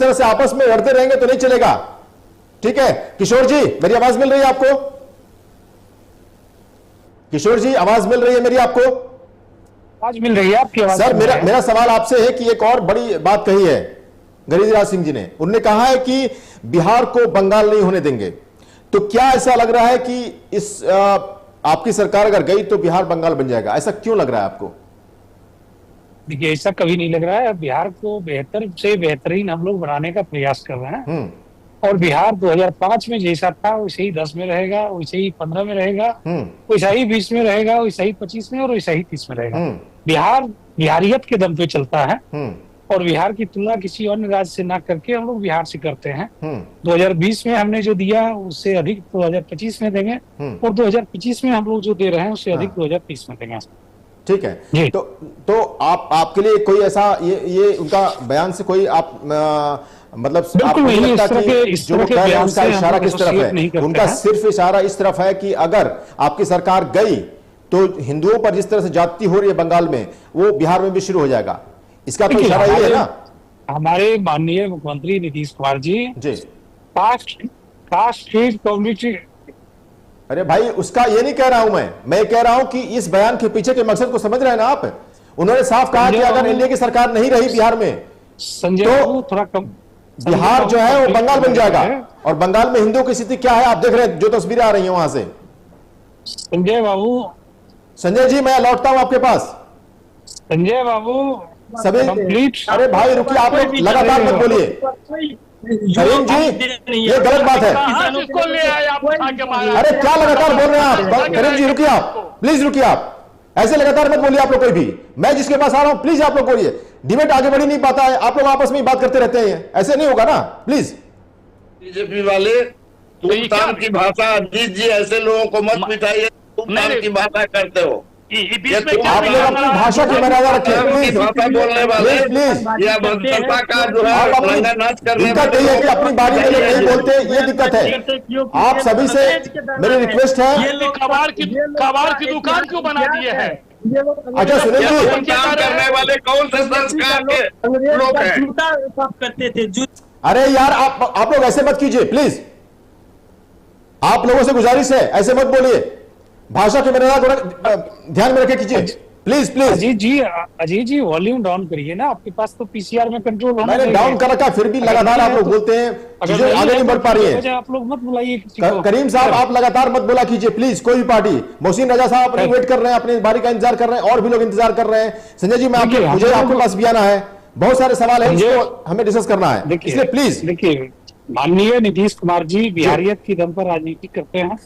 तरह से आपस में लड़ते रहेंगे तो नहीं चलेगा। ठीक है किशोर जी, मेरी आवाज मिल रही है आपको? किशोर जी आवाज मिल रही है मेरी आपको? आवाज मिल रही है आपकी आवाज। सर मेरा सवाल आपसे है कि एक और बड़ी बात कही है गिरिराज सिंह जी ने। उन्होंने कहा है कि बिहार को बंगाल नहीं होने देंगे। तो क्या ऐसा लग रहा है कि इस आपकी सरकार अगर गई तो बिहार बंगाल बन जाएगा? ऐसा क्यों लग रहा है आपको? देखिए, ऐसा कभी नहीं लग रहा है। बिहार को बेहतर से बेहतरीन हम लोग बनाने का प्रयास कर रहे हैं। और बिहार 2005 में जैसा था वैसे ही 10 में रहेगा, वैसे ही 15 में रहेगा, वैसा ही 20 में रहेगा, वैसा ही 25 में और वैसा ही 30 में रहेगा। बिहार बिहारियत के दम पे चलता है। और बिहार की तुलना किसी अन्य राज्य से ना करके हम लोग बिहार से करते हैं। 2020 में हमने जो दिया उससे अधिक 2025 में देंगे, और 2025 में हम लोग जो दे रहे हैं उससे अधिक 2030 में देंगे। ठीक है। तो आपके लिए कोई ऐसा ये उनका बयान से कोई आप मतलब आपको नहीं लगता कि जो वो कह रहे हैं उनका इशारा किस तरफ है? उनका सिर्फ इशारा इस तरफ है कि अगर आपकी सरकार गई तो हिंदुओं पर जिस तरह से जाति हो रही है बंगाल में, वो बिहार में भी शुरू हो जाएगा। इसका तो इशारा ये है ना? हमारे माननीय मुख्यमंत्री नीतीश कुमार जी कास्ट कम्युनिटी। अरे भाई उसका ये नहीं कह रहा हूं मैं कह रहा हूं कि इस बयान के पीछे के मकसद को समझ रहे हैं ना आप? उन्होंने साफ कहा कि अगर एनडीए की सरकार नहीं रही बिहार में तो थोड़ा कम बिहार जो है वो बंगाल बन जाएगा। और बंगाल में हिंदुओं की स्थिति क्या है आप देख रहे हैं, जो तस्वीरें आ रही हैं वहां से। संजय जी मैं लौटता हूं आपके पास। संजय बाबू सभी अरे भाई रुकिए, आप लोग लगातार मत बोलिए। करीम जी ये गलत बात है। अरे क्या लगातार बोल रहे हैं आप? करीम जी रुकिए, आप प्लीज रुकिए, आप ऐसे लगातार मत बोलिए। आप लोग कोई भी, मैं जिसके पास आ रहा हूं प्लीज आप लोग बोलिए। डिबेट आगे बढ़ ही नहीं पाता है, आप लोग आपस में ही बात करते रहते हैं, ऐसे नहीं होगा ना प्लीज। बीजेपी वाले तुम की भाषा, अजीत जी ऐसे लोगों को मत बिठाइए, तुम की भाषा करते हो। आप लोग अपनी भाषा की मर्यादा रखें प्लीज। भाषा बोलने वाले प्लीज या भद्रता का जो है नाच करने दिक्कत यही है कि अपनी बारी में लोग नहीं बोलते, ये दिक्कत है। आप सभी से मेरी रिक्वेस्ट है। कबाड़ की दुकान क्यों बना दिए है? अच्छा सुनील जी, काम करने वाले कौन से संस्कार के लोग हैं? अरे यार आप लोग ऐसे मत कीजिए प्लीज। आप लोगों से गुजारिश है, ऐसे मत बोलिए। भाषा की मर्यादा को ध्यान में रखे कीजिए please please. Ajit ji volume down करिए ना, आपके पास तो पीसीआर में कंट्रोल होना। मैंने डाउन कर रखा, फिर भी लगातार आप लोग बोलते हैं, चीजें आगे नहीं बढ़ पा रही है। आप लोग मत बुलाइए। करीम साहब आप लगातार मत बोला कीजिए प्लीज, कोई भी पार्टी। मोहसिन रजा साहब अपनी वेट कर रहे हैं, अपनी बारी का इंतजार कर रहे हैं, और भी लोग इंतजार कर रहे हैं। संजय जी मुझे आपके पास भी आना है, बहुत सारे सवाल है जिसको हमें डिस्कस करना है, इसलिए प्लीज। देखिए माननीय नीतीश कुमार जी बिहारियत की दम पर राजनीति करते हैं।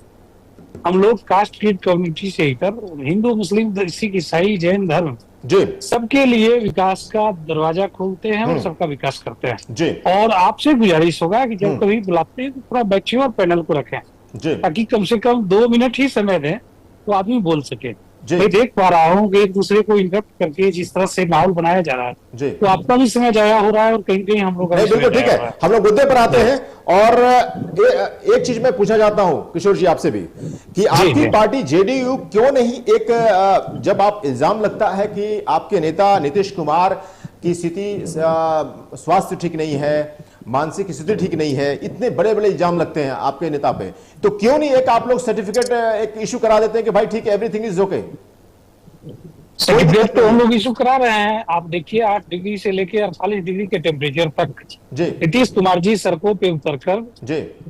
हम लोग कास्ट क्रीड कम्युनिटी से ही कर हिंदू मुस्लिम सिख ईसाई जैन धर्म जी सबके लिए विकास का दरवाजा खोलते हैं और सबका विकास करते हैं जी। और आपसे गुजारिश होगा कि जब कभी बुलाते हैं तो थोड़ा बैठिए और पैनल को रखें जी, ताकि कम से कम 2 मिनट ही समय दें तो आदमी बोल सके। जी। मैं देख पा रहा हूँ कि एक दूसरे को इंटरप्ट करके जिस तरह से माहौल बनाया जा रहा है जी। तो आपका भी समय जाया हो रहा है और कहीं कहीं हम लोग बिल्कुल ठीक है। हम लोग मुद्दे पर आते हैं। और एक चीज मैं पूछना चाहता हूं किशोर जी आपसे भी कि आपकी पार्टी जेडीयू क्यों नहीं एक, जब आप इल्जाम लगता है कि आपके नेता नीतीश कुमार की स्थिति स्वास्थ्य ठीक नहीं है, मानसिक स्थिति ठीक नहीं है, इतने बड़े बड़े इल्जाम लगते हैं आपके नेता पे, तो क्यों नहीं एक आप लोग सर्टिफिकेट एक इशू करा देते हैं कि भाई ठीक है एवरीथिंग इज ओके? सर्टिफिकेट तो हम लोग इशू करा रहे हैं। आप देखिए 8 डिग्री से लेकर 48 डिग्री के टेम्परेचर तक नीतीश कुमार जी सड़कों पे उतरकर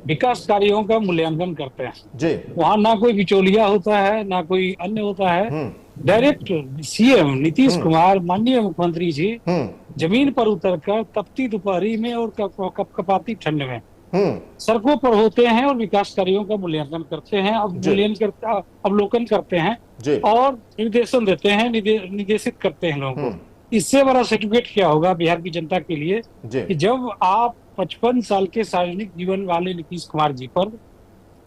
विकास कार्यों का मूल्यांकन करते हैं जी। वहाँ ना कोई बिचौलिया होता है ना कोई अन्य होता है। डायरेक्ट सीएम नीतीश कुमार माननीय मुख्यमंत्री जी जमीन पर उतरकर तपती दोपहरी में और कपकपाती ठंड में सड़कों पर होते हैं और विकास कार्यों का मूल्यांकन करते हैं, अवलोकन करते हैं और निर्देशन देते हैं, निर्देशित करते हैं लोगों को। इससे बड़ा सर्टिफिकेट क्या होगा बिहार की जनता के लिए कि जब आप 55 साल के सार्वजनिक जीवन वाले नीतीश कुमार जी पर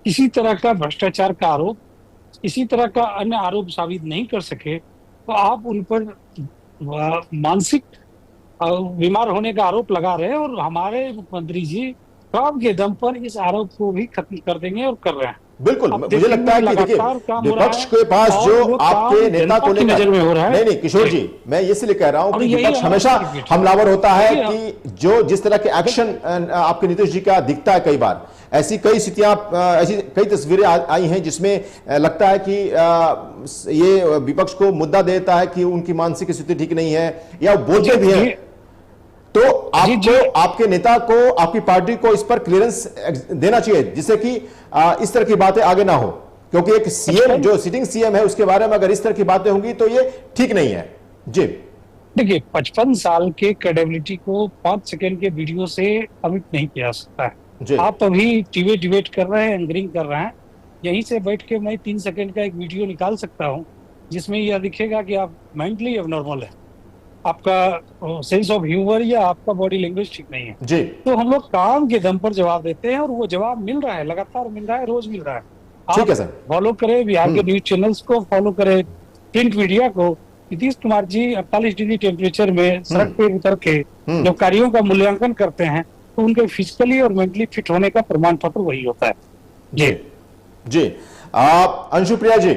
किसी तरह का भ्रष्टाचार का आरोप, किसी तरह का अन्य आरोप साबित नहीं कर सके तो आप उन पर मानसिक बीमार होने का आरोप लगा रहे हैं और हमारे मुख्यमंत्री जी काम के दम पर इस आरोप को भी खत्म कर देंगे और कर रहे हैं। बिल्कुल, मुझे लगता है कि देखिए विपक्ष के पास जो आपके नेता को लेकर नहीं किशोर जी, मैं ये इसलिए कह रहा हूं कि विपक्ष हमेशा हमलावर होता है कि जो जिस तरह के एक्शन आपके नीतीश जी का दिखता है, कई बार ऐसी कई स्थितियां, ऐसी कई तस्वीरें आई हैं जिसमें लगता है कि ये विपक्ष को मुद्दा देता है कि उनकी मानसिक स्थिति ठीक नहीं है, या बोलते भी हैं। तो आपको, आपके नेता को, आपकी पार्टी को इस पर क्लियरेंस देना चाहिए, जिससे कि इस तरह की बातें आगे ना हो, क्योंकि एक सीएम जो सिटिंग सीएम है उसके बारे में अगर इस तरह की बातें होंगी तो ये ठीक नहीं है। जी देखिए, 55 साल के क्रेडिबिलिटी को 5 सेकंड के वीडियो से कमिट नहीं किया सकता है। आप अभी टीवी डिबेट कर रहे हैं, एंकरिंग कर रहे हैं, यहीं से बैठ के मैं 3 सेकंड का एक वीडियो निकाल सकता हूं जिसमें यह दिखेगा कि आप मेंटली एबनॉर्मल है, आपका सेंस ऑफ ह्यूमर या आपका बॉडी लैंग्वेज ठीक नहीं है। जी। तो हम लोग काम के दम पर जवाब देते हैं और वो जवाब मिल रहा है, लगातार मिल रहा है, रोज मिल रहा है। ठीक है सर, फॉलो करें बिहार के न्यूज चैनल्स को, फॉलो करें प्रिंट मीडिया को। नीतीश कुमार जी 48 डिग्री टेम्परेचर में सड़क पे उतर के जब कार्यों का मूल्यांकन करते हैं तो उनके फिजिकली और मेंटली फिट होने का प्रमाण पत्र वही होता है। जी। अंशुप्रिया जी,